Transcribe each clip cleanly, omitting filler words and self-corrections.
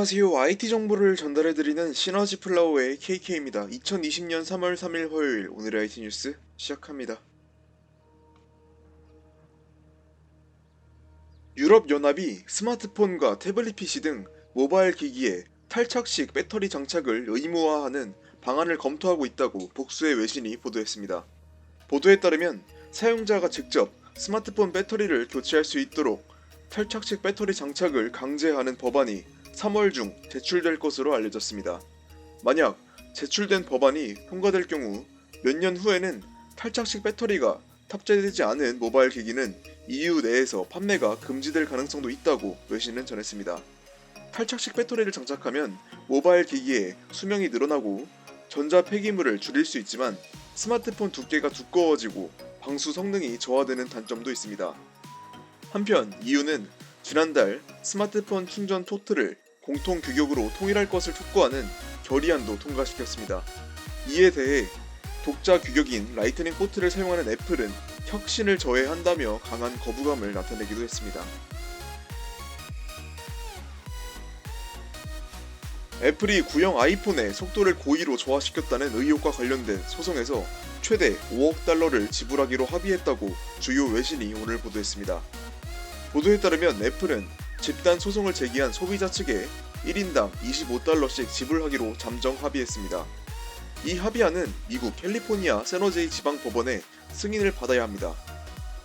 안녕하세요. IT 정보를 전달해드리는 시너지 플라워의 KK입니다. 2020년 3월 3일 화요일 오늘의 IT 뉴스 시작합니다. 유럽연합이 스마트폰과 태블릿 PC 등 모바일 기기에 탈착식 배터리 장착을 의무화하는 방안을 검토하고 있다고 복수의 외신이 보도했습니다. 보도에 따르면 사용자가 직접 스마트폰 배터리를 교체할 수 있도록 탈착식 배터리 장착을 강제하는 법안이 3월 중 제출될 것으로 알려졌습니다. 만약 제출된 법안이 통과될 경우 몇 년 후에는 탈착식 배터리가 탑재되지 않은 모바일 기기는 EU 내에서 판매가 금지될 가능성도 있다고 외신은 전했습니다. 탈착식 배터리를 장착하면 모바일 기기의 수명이 늘어나고 전자 폐기물을 줄일 수 있지만 스마트폰 두께가 두꺼워지고 방수 성능이 저하되는 단점도 있습니다. 한편 EU는 지난달 스마트폰 충전 포트를 공통 규격으로 통일할 것을 촉구하는 결의안도 통과시켰습니다. 이에 대해 독자 규격인 라이트닝 포트를 사용하는 애플은 혁신을 저해한다며 강한 거부감을 나타내기도 했습니다. 애플이 구형 아이폰의 속도를 고의로 저하시켰다는 의혹과 관련된 소송에서 최대 5억 달러를 지불하기로 합의했다고 주요 외신이 오늘 보도했습니다. 보도에 따르면 애플은 집단 소송을 제기한 소비자 측에 1인당 25달러씩 지불하기로 잠정 합의했습니다. 이 합의안은 미국 캘리포니아 세너제이 지방법원의 승인을 받아야 합니다.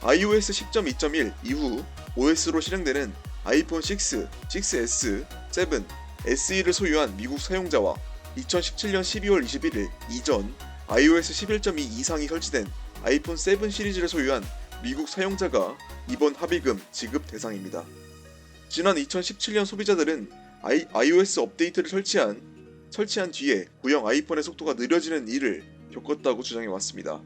iOS 10.2.1 이후 OS로 실행되는 아이폰 6, 6S, 7, SE를 소유한 미국 사용자와 2017년 12월 21일 이전 iOS 11.2 이상이 설치된 아이폰 7 시리즈를 소유한 미국 사용자가 이번 합의금 지급 대상입니다. 지난 2017년 소비자들은 iOS 업데이트를 설치한 뒤에 구형 아이폰의 속도가 느려지는 일을 겪었다고 주장해왔습니다.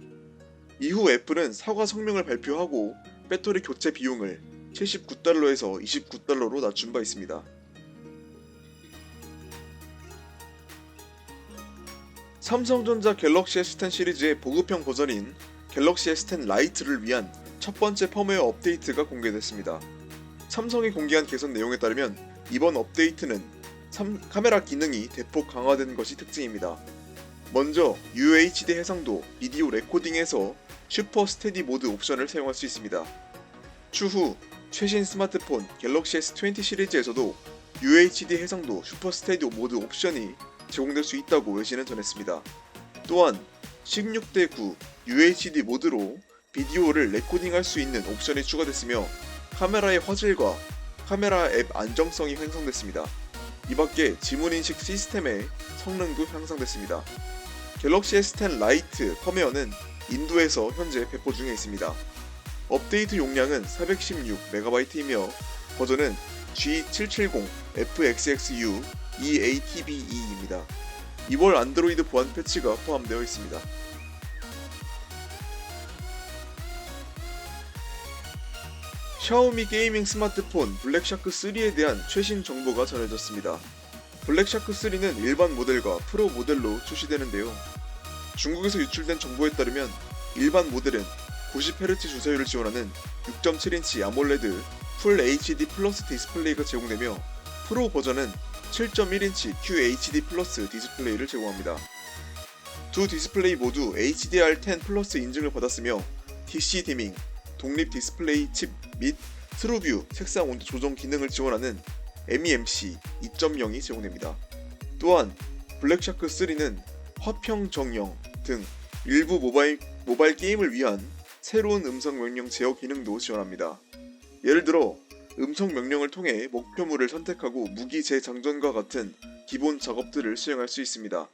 이후 애플은 사과 성명을 발표하고 배터리 교체 비용을 79달러에서 29달러로 낮춘 바 있습니다. 삼성전자 갤럭시 S10 시리즈의 보급형 버전인 갤럭시 S10 라이트를 위한 첫 번째 펌웨어 업데이트가 공개됐습니다. 삼성이 공개한 개선 내용에 따르면 이번 업데이트는 카메라 기능이 대폭 강화된 것이 특징입니다. 먼저 UHD 해상도 비디오 레코딩에서 슈퍼 스테디 모드 옵션을 사용할 수 있습니다. 추후 최신 스마트폰 갤럭시 S20 시리즈에서도 UHD 해상도 슈퍼 스테디 모드 옵션이 제공될 수 있다고 외신은 전했습니다. 또한 16:9 UHD 모드로 비디오를 레코딩할 수 있는 옵션이 추가됐으며 카메라의 화질과 카메라 앱 안정성이 향상됐습니다. 이밖에 지문인식 시스템의 성능도 향상됐습니다. 갤럭시 S10 라이트 펌웨어는 인도에서 현재 배포 중에 있습니다. 업데이트 용량은 416MB이며 버전은 G770FXXU EATBE입니다. 2월 안드로이드 보안 패치가 포함되어 있습니다. 샤오미 게이밍 스마트폰 블랙샤크 3에 대한 최신 정보가 전해졌습니다. 블랙샤크 3는 일반 모델과 프로 모델로 출시되는데요. 중국에서 유출된 정보에 따르면 일반 모델은 90Hz 주사율을 지원하는 6.7인치 아몰레드 풀 HD 플러스 디스플레이가 제공되며 프로 버전은 7.1인치 QHD 플러스 디스플레이를 제공합니다. 두 디스플레이 모두 HDR10 플러스 인증을 받았으며 DC 디밍, 독립 디스플레이 칩 및 트루뷰 색상 온도 조정 기능을 지원하는 MEMC 2.0이 제공됩니다. 또한 블랙샤크 3는 화평 정령 등 일부 모바일 게임을 위한 새로운 음성 명령 제어 기능도 지원합니다. 예를 들어 음성 명령을 통해 목표물을 선택하고 무기 재장전과 같은 기본 작업들을 수행할 수 있습니다.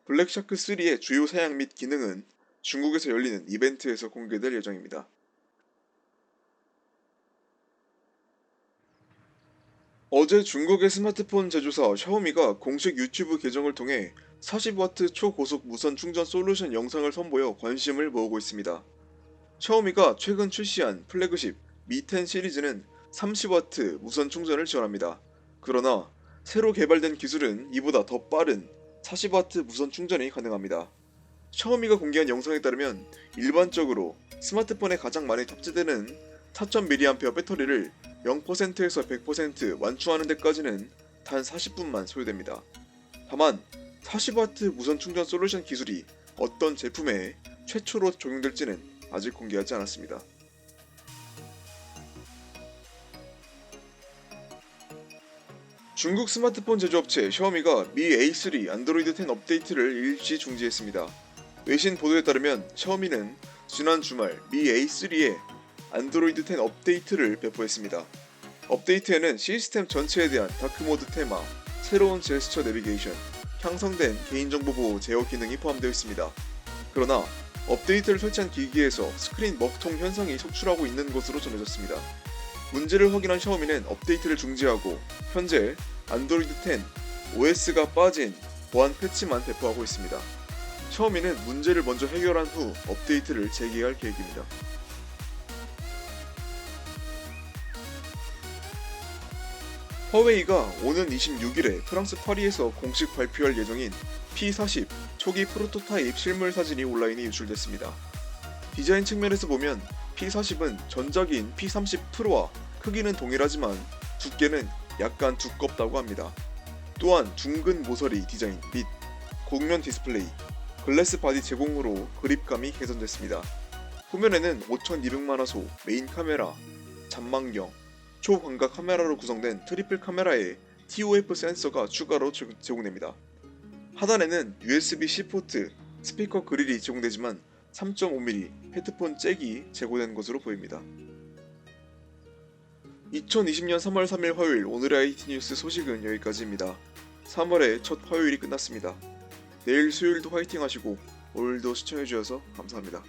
블랙샤크 3의 주요 사양 및 기능은 중국에서 열리는 이벤트에서 공개될 예정입니다. 어제 중국의 스마트폰 제조사 샤오미가 공식 유튜브 계정을 통해 40W 초고속 무선 충전 솔루션 영상을 선보여 관심을 모으고 있습니다. 샤오미가 최근 출시한 플래그십 미 10 시리즈는 30W 무선 충전을 지원합니다. 그러나 새로 개발된 기술은 이보다 더 빠른 40W 무선 충전이 가능합니다. 샤오미가 공개한 영상에 따르면 일반적으로 스마트폰에 가장 많이 탑재되는 4000mAh 배터리를 0%에서 100% 완충하는 데까지는 단 40분만 소요됩니다. 다만 40W 무선 충전 솔루션 기술이 어떤 제품에 최초로 적용될지는 아직 공개하지 않았습니다. 중국 스마트폰 제조업체 샤오미가 미 A3 안드로이드 10 업데이트를 일시 중지했습니다. 외신 보도에 따르면 샤오미는 지난 주말 미 A3에 안드로이드 10 업데이트를 배포했습니다. 업데이트에는 시스템 전체에 대한 다크모드 테마, 새로운 제스처 내비게이션, 향상된 개인정보 보호 제어 기능이 포함되어 있습니다. 그러나 업데이트를 설치한 기기에서 스크린 먹통 현상이 속출하고 있는 것으로 전해졌습니다. 문제를 확인한 샤오미는 업데이트를 중지하고 현재 안드로이드 10 OS가 빠진 보안 패치만 배포하고 있습니다. 샤오미는 문제를 먼저 해결한 후 업데이트를 재개할 계획입니다. 화웨이가 오는 26일에 프랑스 파리에서 공식 발표할 예정인 P40 초기 프로토타입 실물 사진이 온라인에 유출됐습니다. 디자인 측면에서 보면 P40은 전작인 P30 프로와 크기는 동일하지만 두께는 약간 두껍다고 합니다. 또한 둥근 모서리 디자인 및 곡면 디스플레이, 글래스 바디 제공으로 그립감이 개선됐습니다. 후면에는 5200만화소 메인 카메라, 잔망경, 초광각 카메라로 구성된 트리플 카메라에 TOF 센서가 추가로 제공됩니다. 하단에는 USB-C 포트, 스피커 그릴이 제공되지만 3.5mm 헤드폰 잭이 제공된 것으로 보입니다. 2020년 3월 3일 화요일 오늘의 IT 뉴스 소식은 여기까지입니다. 3월의 첫 화요일이 끝났습니다. 내일 수요일도 화이팅 하시고 오늘도 시청해주셔서 감사합니다.